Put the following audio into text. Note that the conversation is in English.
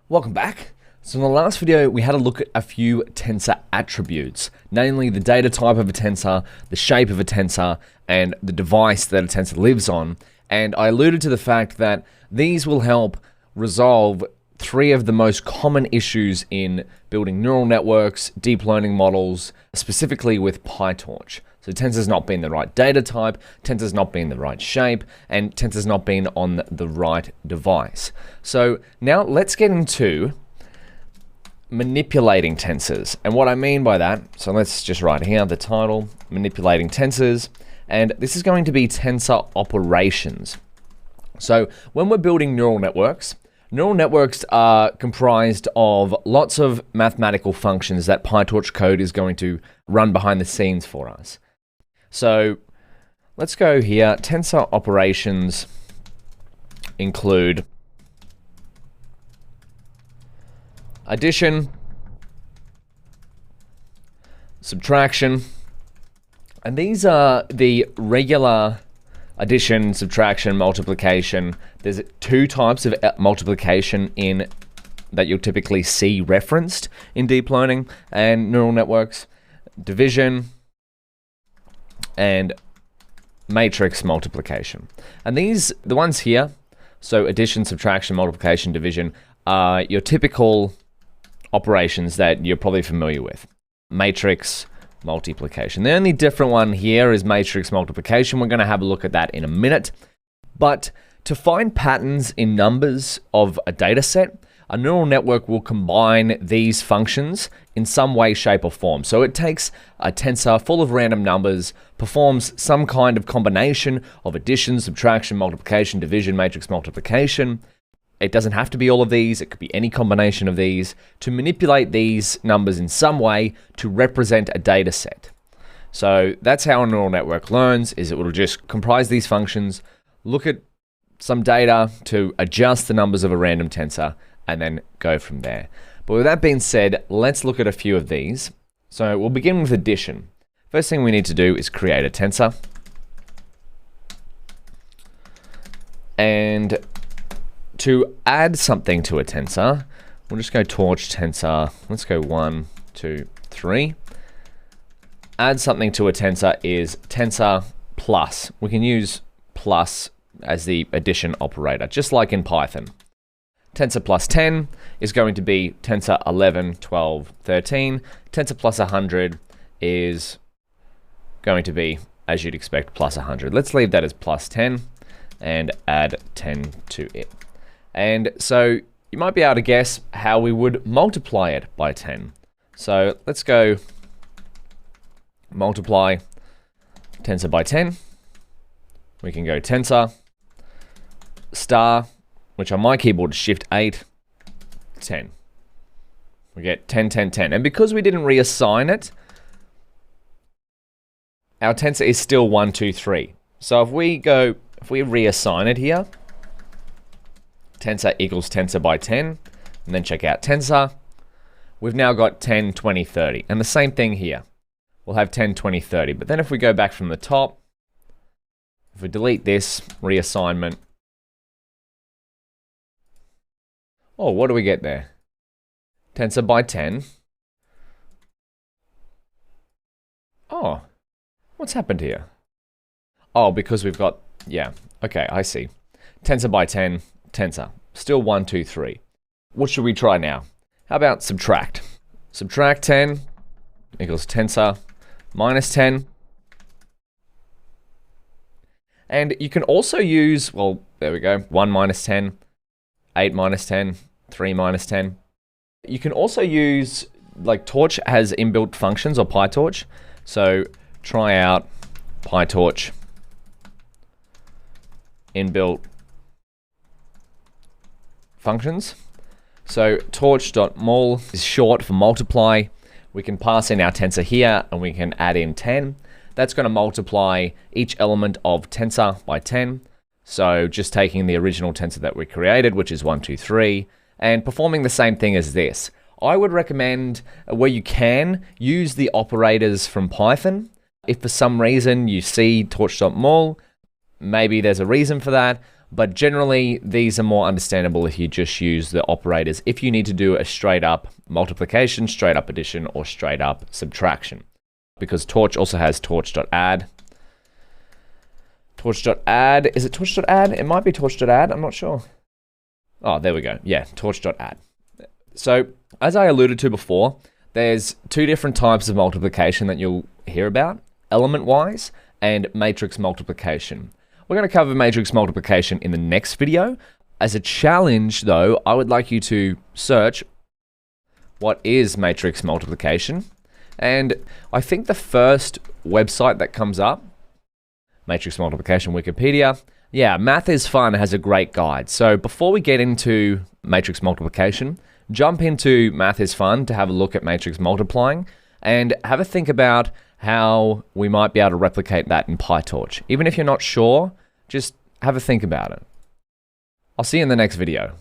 Welcome back. So in the last video, we had a look at a few tensor attributes, namely the data type of a tensor, the shape of a tensor, and the device that a tensor lives on. And I alluded to the fact that these will help resolve three of the most common issues in building neural networks, deep learning models, specifically with PyTorch. So tensors not being the right data type, tensors not being the right shape, and tensors not being on the right device. So now let's get into manipulating tensors. And what I mean by that, so let's just write here the title, manipulating tensors, and this is going to be tensor operations. So when we're building neural networks are comprised of lots of mathematical functions that PyTorch code is going to run behind the scenes for us. So let's go here. Tensor operations include addition, subtraction, and these are the regular addition, subtraction, multiplication. There's two types of multiplication that you'll typically see referenced in deep learning and neural networks: division and matrix multiplication. And these, the ones here, so addition, subtraction, multiplication, division, are your typical operations that you're probably familiar with. Matrix multiplication. The only different one here is matrix multiplication. We're going to have a look at that in a minute. But to find patterns in numbers of a data set, a neural network will combine these functions in some way, shape, or form. So it takes a tensor full of random numbers, performs some kind of combination of addition, subtraction, multiplication, division, matrix multiplication. It doesn't have to be all of these, it could be any combination of these, to manipulate these numbers in some way to represent a data set. So that's how a neural network learns, is it will just comprise these functions, look at some data to adjust the numbers of a random tensor, and then go from there. But with that being said, let's look at a few of these. So we'll begin with addition. First thing we need to do is create a tensor. And to add something to a tensor, we'll just go torch tensor. Let's go 1, 2, 3. Add something to a tensor is tensor plus. We can use plus as the addition operator, just like in Python. Tensor plus 10 is going to be tensor 11, 12, 13. Tensor plus 100 is going to be, as you'd expect, plus 100. Let's leave that as plus 10 and add 10 to it. And so you might be able to guess how we would multiply it by 10. So let's go multiply tensor by 10. We can go tensor star, which on my keyboard is Shift 8, 10. We get 10, 10, 10. And because we didn't reassign it, our tensor is still 1, 2, 3. So if we reassign it here, tensor equals tensor by 10, and then check out tensor, we've now got 10, 20, 30. And the same thing here. We'll have 10, 20, 30. But then if we go back from the top, if we delete this reassignment, oh, what do we get there? Tensor by 10. Oh, what's happened here? Oh, because we've got, yeah, okay, I see. Tensor by 10, tensor, still 1, 2, 3. What should we try now? How about subtract? Subtract 10 equals tensor minus 10. And you can also use, well, there we go, 1 minus 10, 8 minus 10, 3 minus 10. You can also use, like Torch has inbuilt functions, or PyTorch. So try out PyTorch inbuilt functions. So torch.mul is short for multiply. We can pass in our tensor here and we can add in 10. That's going to multiply each element of tensor by 10. So just taking the original tensor that we created, which is 1, 2, 3, and performing the same thing as this. I would recommend, where you can, use the operators from Python. If for some reason you see torch.mul, maybe there's a reason for that. but generally these are more understandable if you just use the operators if you need to do a straight up multiplication, straight up addition, or straight up subtraction. Because torch also has torch.add. Torch.add, is it torch.add? It might be torch.add, I'm not sure. Oh, there we go. Yeah, torch.add. So, as I alluded to before, there's two different types of multiplication that you'll hear about, element-wise and matrix multiplication. We're going to cover matrix multiplication in the next video. As a challenge, though, I would like you to search what is matrix multiplication. And I think the first website that comes up, matrix multiplication Wikipedia, yeah, Math is Fun has a great guide. So before we get into matrix multiplication, jump into Math is Fun to have a look at matrix multiplying and have a think about how we might be able to replicate that in PyTorch. Even if you're not sure, just have a think about it. I'll see you in the next video.